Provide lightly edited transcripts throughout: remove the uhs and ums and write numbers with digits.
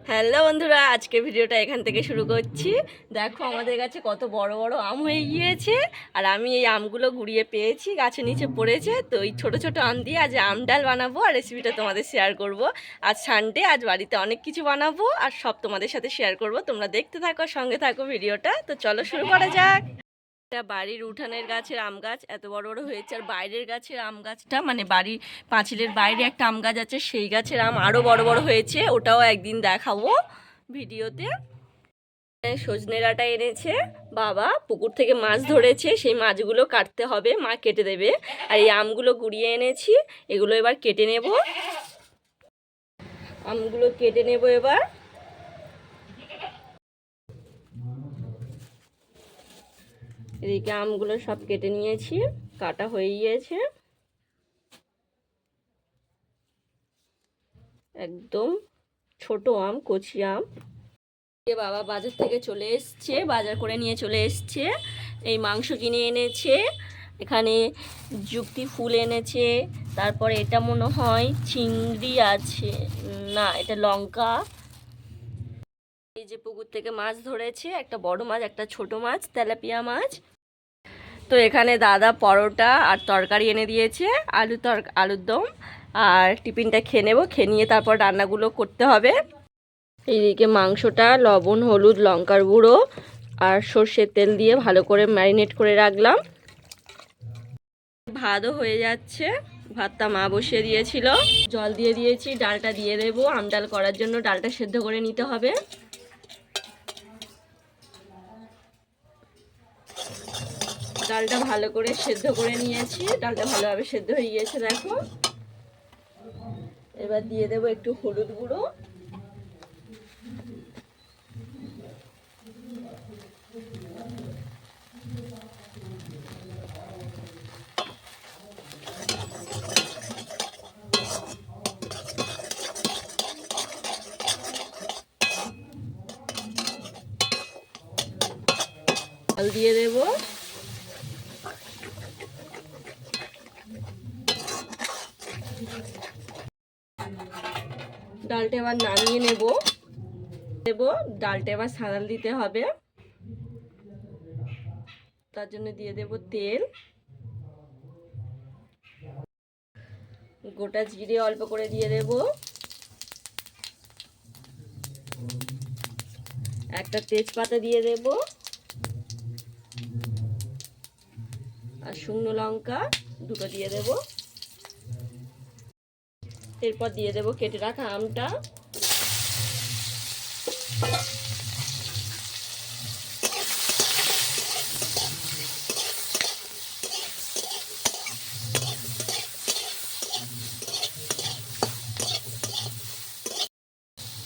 Hello বন্ধুরা, আজকে ভিডিওটা এখান থেকে শুরু করছি। দেখো আমাদের কাছে কত বড় বড় আম হয়ে গিয়েছে। আর আমি এই আমগুলো গুড়িয়ে পেয়েছি, গাছের নিচে পড়েছে। তো এই ছোট ছোট আম দিয়ে আজ আম ডাল বানাবো আর রেসিপিটা তোমাদের শেয়ার করব। আজ সানডে, আজ বাড়িতে অনেক কিছু বানাবো আর সব তোমাদের সাথে শেয়ার করব। তোমরা দেখতে থাকো, সঙ্গে থাকো ভিডিওটা। তো চলো শুরু করা যাক। এটা বাড়ির উঠানের গাছের আম গাছ, এত বড় বড় হয়েছে। আর বাইরের গাছের আম গাছটা, মানে বাড়ির পাঁচিলের বাইরে একটা আম গাছ আছে, সেই গাছের আম আরও বড় বড় হয়েছে। ওটাও একদিন দেখাবো ভিডিওতে। সজনে ডাঁটা এনেছে বাবা, পুকুর থেকে মাছ ধরেছে, সেই মাছগুলো কাটতে হবে, মা কেটে দেবে। আর এই আমগুলো গুঁড়িয়ে এনেছি, এগুলো এবার কেটে নেব। আমগুলো কেটে নেব এবার। এদিকে আমগুলো সব কেটে নিয়েছি, কাটা হয়ে গিয়েছে একদম ছোট আম, কচি আম। বাবা বাজার থেকে চলে এসছে, বাজার করে নিয়ে চলে এসছে। এই মাংস কিনে এনেছে, এখানে যুক্তি ফুল এনেছে, তারপরে এটা মনে হয় চিংড়ি আছে, না এটা লঙ্কা। এই যে পুকুর থেকে মাছ ধরেছে, একটা বড় মাছ, একটা ছোট মাছ, তেলাপিয়া মাছ। তো এখানে দাদা পরোটা আর তরকারি এনে দিয়েছে, আলুর দম। আর টিফিনটা খেয়ে নেবো, খেয়ে নিয়ে তারপর রান্নাগুলো করতে হবে। এইদিকে মাংসটা লবণ, হলুদ, লঙ্কার গুঁড়ো আর সর্ষের তেল দিয়ে ভালো করে ম্যারিনেট করে রাখলাম। ভাতও হয়ে যাচ্ছে, ভাতটা মা বসিয়ে দিয়েছিল, জল দিয়ে দিয়েছি। ডালটা দিয়ে দেবো, আম ডাল করার জন্য ডালটা সেদ্ধ করে নিতে হবে। ডালটা ভালো করে সেদ্ধ করে নিয়েছি, ডালটা ভালোভাবে সেদ্ধ হয়ে গিয়েছে দেখো। এবার দিয়ে দেবো একটু হলুদ গুঁড়ো, জল দিয়ে দেবো। ডালটা এবার নামিয়ে নেব। ডালটা এবার সানাল দিতে হবে, তার জন্য দিয়ে দেব তেল, গোটা জিরে অল্প করে দিয়ে দেব, একটা তেজপাতা দিয়ে দেব, আর শুকনো লঙ্কা দুটো দিয়ে দেব। এরপর দিয়ে দেব কেটে রাখা আমটা,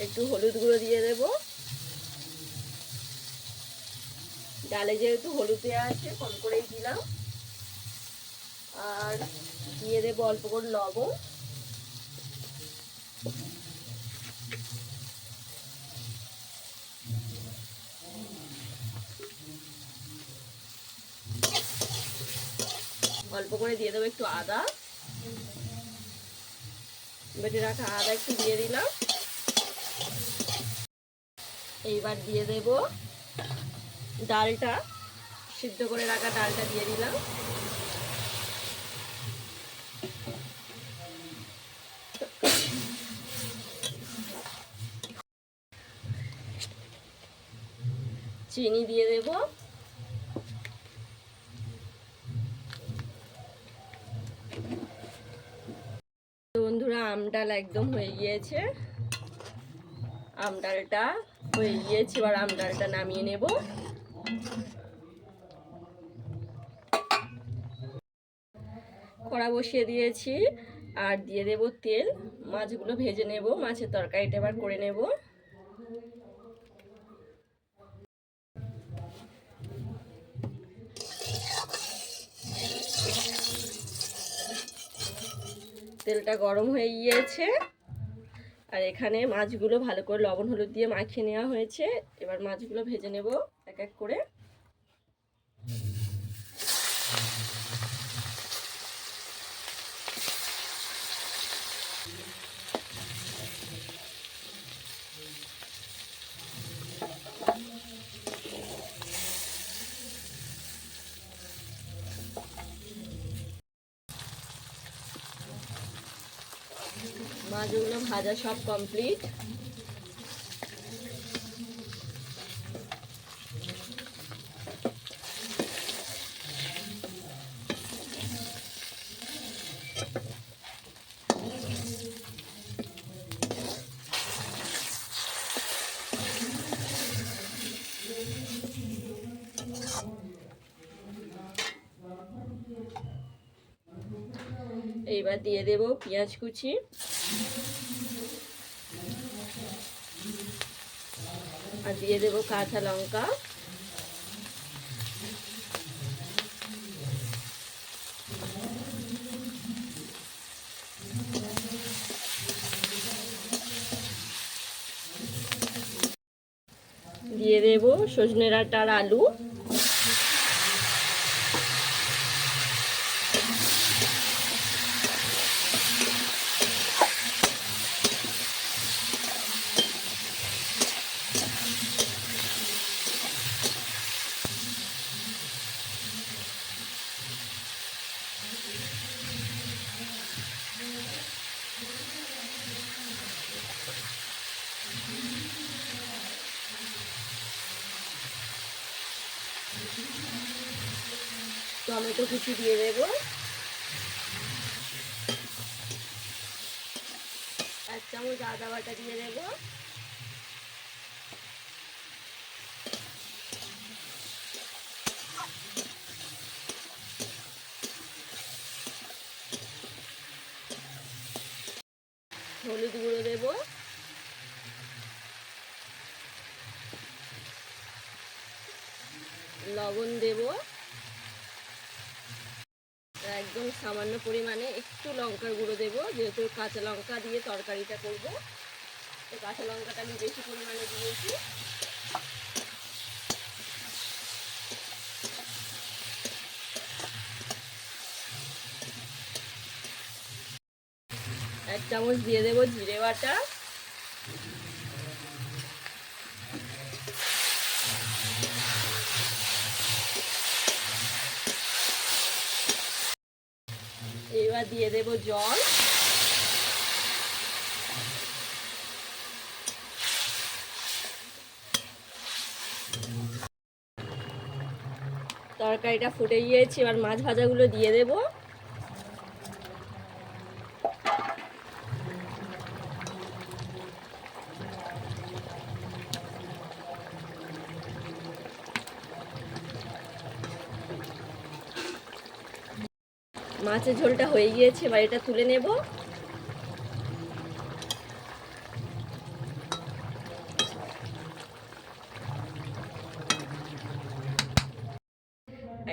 একটু হলুদ গুঁড়ো দিয়ে দেব। ডালে যেহেতু হলুদ দেওয়া আছে, কম করেই দিলাম। আর দিয়ে দেব অল্প করে লবণ, অল্প করে দিয়ে দেবো একটু আদা, বেটে রাখা আদা একটু দিয়ে দিলাম। এইবার দিয়ে দেব ডালটা, সিদ্ধ করে রাখা ডালটা দিয়ে দিলাম। চিনি দিয়ে দেব। বন্ধুরা, আম ডাল একদম হয়ে গিয়েছে, আম ডালটা হয়ে গিয়েছে। এবার আম ডালটা নামিয়ে নেব। কড়া বসিয়ে দিয়েছি, আর দিয়ে দেব তেল। মাছগুলো ভেজে নেব, মাছের তরকারিটা এবার করে নেব। তেলটা গরম হয়ে গিয়েছে, আর এখানে মাছগুলো ভালো করে লবণ হলুদ দিয়ে মাখিয়ে নেওয়া হয়েছে। এবার মাছগুলো ভেজে নেব এক এক করে। পেঁয়াজগুলো ভাজা সব কমপ্লিট। এইবার দিয়ে দেব পেঁয়াজ কুচি, আর দিয়ে দেব কাঁচা লঙ্কা, দিয়ে দেব সজনে ডাঁটা আর আলু, টমেটো কুচি দিয়ে দেব, 1 চামচ আদা বাটা দিয়ে দেব, হলুদ গুঁড়ো দেব, লবণ দেব, একদম সামান্য পরিমাণে একটু লঙ্কার গুঁড়ো দেব, যেহেতু কাঁচা লঙ্কা দিয়ে তরকারিটা করব, তো কাঁচা লঙ্কাটা আমি বেশি পরিমাণে দিয়েছি। এক চামচ দিয়ে দেব জিরে বাটা, এবার দিয়ে দেব জল, তরকারিটা ফুটে গিয়েছে, এবার মাছ ভাজাগুলো দিয়ে দেব, মাছের ঝোলটা হয়ে গিয়েছে, এবার এটা তুলে নেব।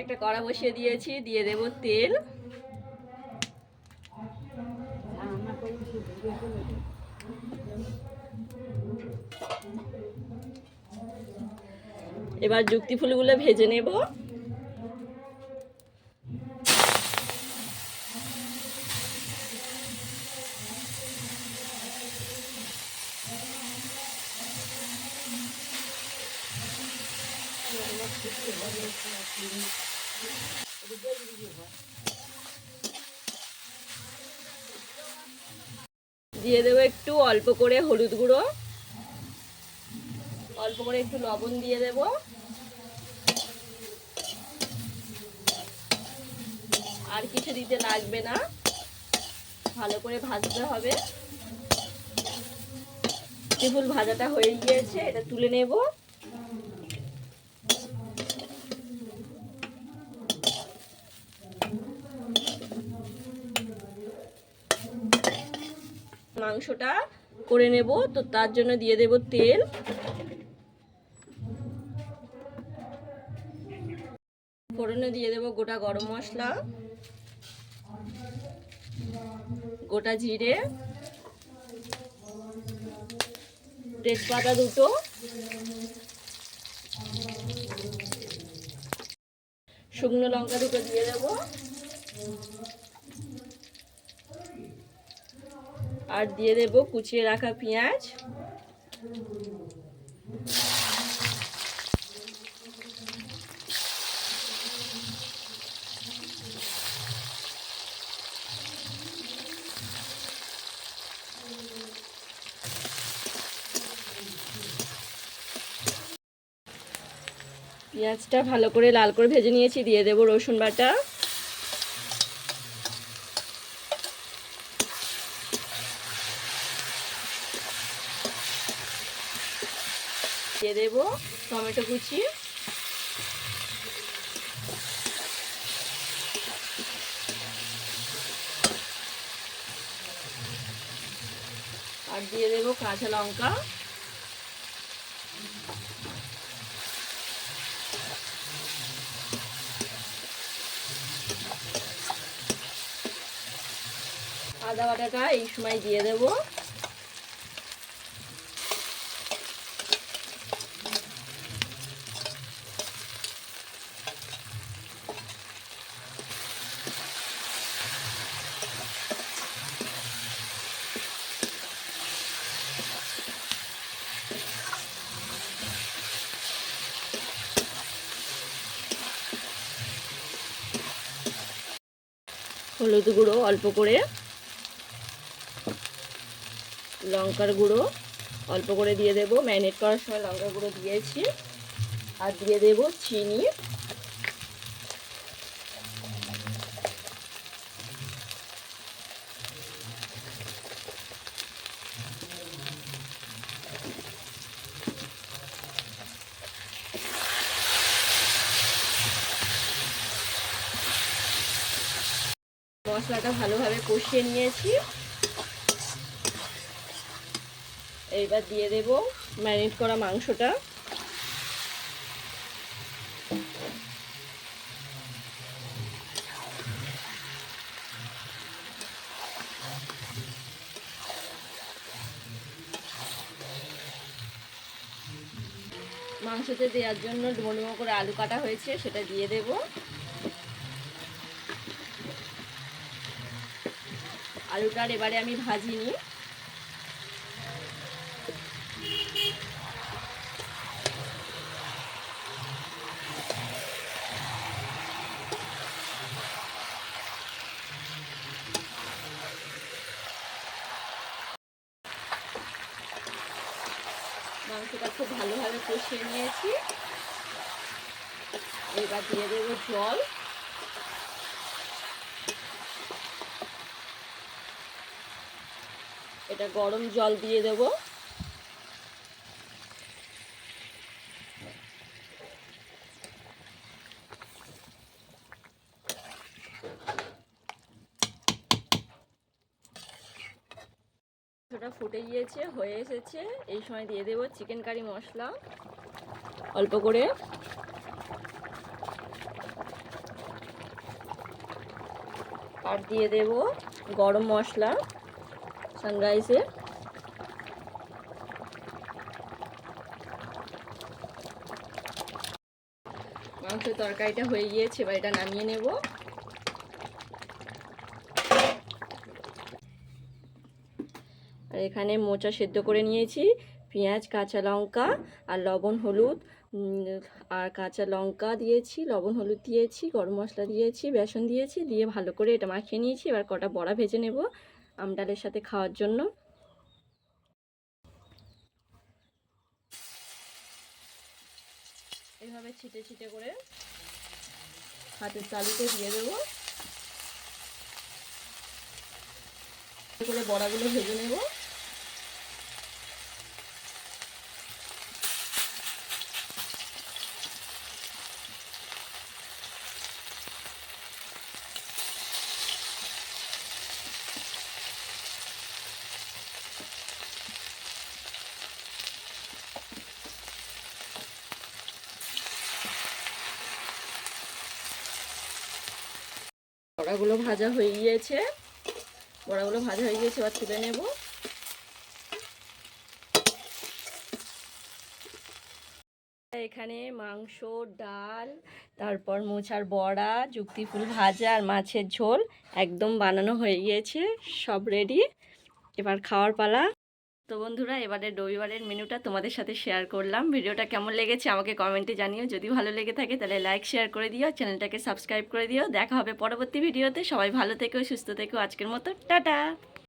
একটা কড়া বসিয়ে দিয়েছি, দিয়ে দেব তেল, এবার যুক্তি ফুলগুলো ভেজে নেব। দিয়ে দেবো একটু অল্প করে হলুদ গুঁড়ো, অল্প করে একটু লবণ দিয়ে দেব, আর কিছু দিতে লাগবে না, ভালো করে ভাজতে হবে। ফুল ভাজাটা হয়ে গিয়েছে, এটা তুলে নেব। মাংসটা করে নেব, তো তার জন্য দিয়ে দেব তেল, ফোড়নে দিয়ে দেব গোটা গরম মশলা, গোটা জিরে, তেজপাতা দুটো, শুকনো লঙ্কা দুটো দিয়ে দেব, আর দিয়ে দেব কুচিয়ে রাখা পেঁয়াজ, পেঁয়াজটা ভালো করে লাল করে ভেজে নিয়েছি, দিয়ে দেব রসুন বাটা, দিয়ে দেব টমেটো কুচি, আর দিয়ে দেব কাঁচা লঙ্কা, আদা বাটাটা এই সময় দিয়ে দেব, হলুদ গুঁড়ো অল্প করে, লঙ্কার গুঁড়ো অল্প করে দিয়ে দেব, ম্যারিনেট করার সময় লঙ্কার গুঁড়ো দিয়েছি, আর দিয়ে দেব চিনি, মশলাটা ভালোভাবে কষিয়ে নিয়েছি। এইবার দিয়ে দেব ম্যারিনেট করা মাংসটা, মাংসতে দেওয়ার জন্য ডুমো ডুমো করে আলু কাটা হয়েছে সেটা দিয়ে দেব, আলুটার এবারে আমি ভাজিনি, মাংসটা খুব ভালোভাবে কষিয়ে নিয়েছি। এবার দিয়ে দেব জল, এটা গরম জল দিয়ে দেব, মাংসটা ফুটে গিয়েছে, হয়ে এসেছে। এই সময় দিয়ে দেব চিকেন কারি মশলা অল্প করে, আর দিয়ে দেব গরম মশলা সানরাইজের, মাংসের তরকারিটা হয়ে গিয়েছে, এবার এটা নামিয়ে নেব। আর এখানে মোচা সেদ্ধ করে নিয়েছি, পেঁয়াজ কাঁচা লঙ্কা আর লবণ হলুদ, আর কাঁচা লঙ্কা দিয়েছি, লবণ হলুদ দিয়েছি, গরম মশলা দিয়েছি, বেসন দিয়েছি, দিয়ে ভালো করে এটা মাখিয়ে নিয়েছি। এবার কটা বড়া ভেজে নেব আম ডালের সাথে খাওয়ার জন্য। এইভাবে ছিটে ছিটে করে হাতের তালুতে দিয়ে দেবো, করে বড়াগুলো ভেজে নেব। বড়াগুলো ভাজা হয়ে গিয়েছে, এবার তুলে নেব। এখানে মাংস, ডাল, তারপর মোচার বড়া, যুক্তি ফুল ভাজা আর মাছের ঝোল একদম বানানো হয়ে গিয়েছে, সব রেডি। এবার খাওয়ার পালা। তো বন্ধুরা, এবারে রবিবারের মেনুটা তোমাদের সাথে শেয়ার করলাম। ভিডিওটা কেমন লেগেছে আমাকে কমেন্টে জানিও। যদি ভালো লেগে থাকে তাহলে লাইক শেয়ার করে দিও, চ্যানেলটাকে সাবস্ক্রাইব করে দিও। দেখা হবে পরবর্তী ভিডিওতে। সবাই ভালো থেকো, সুস্থ থেকো। আজকের মতো টাটা।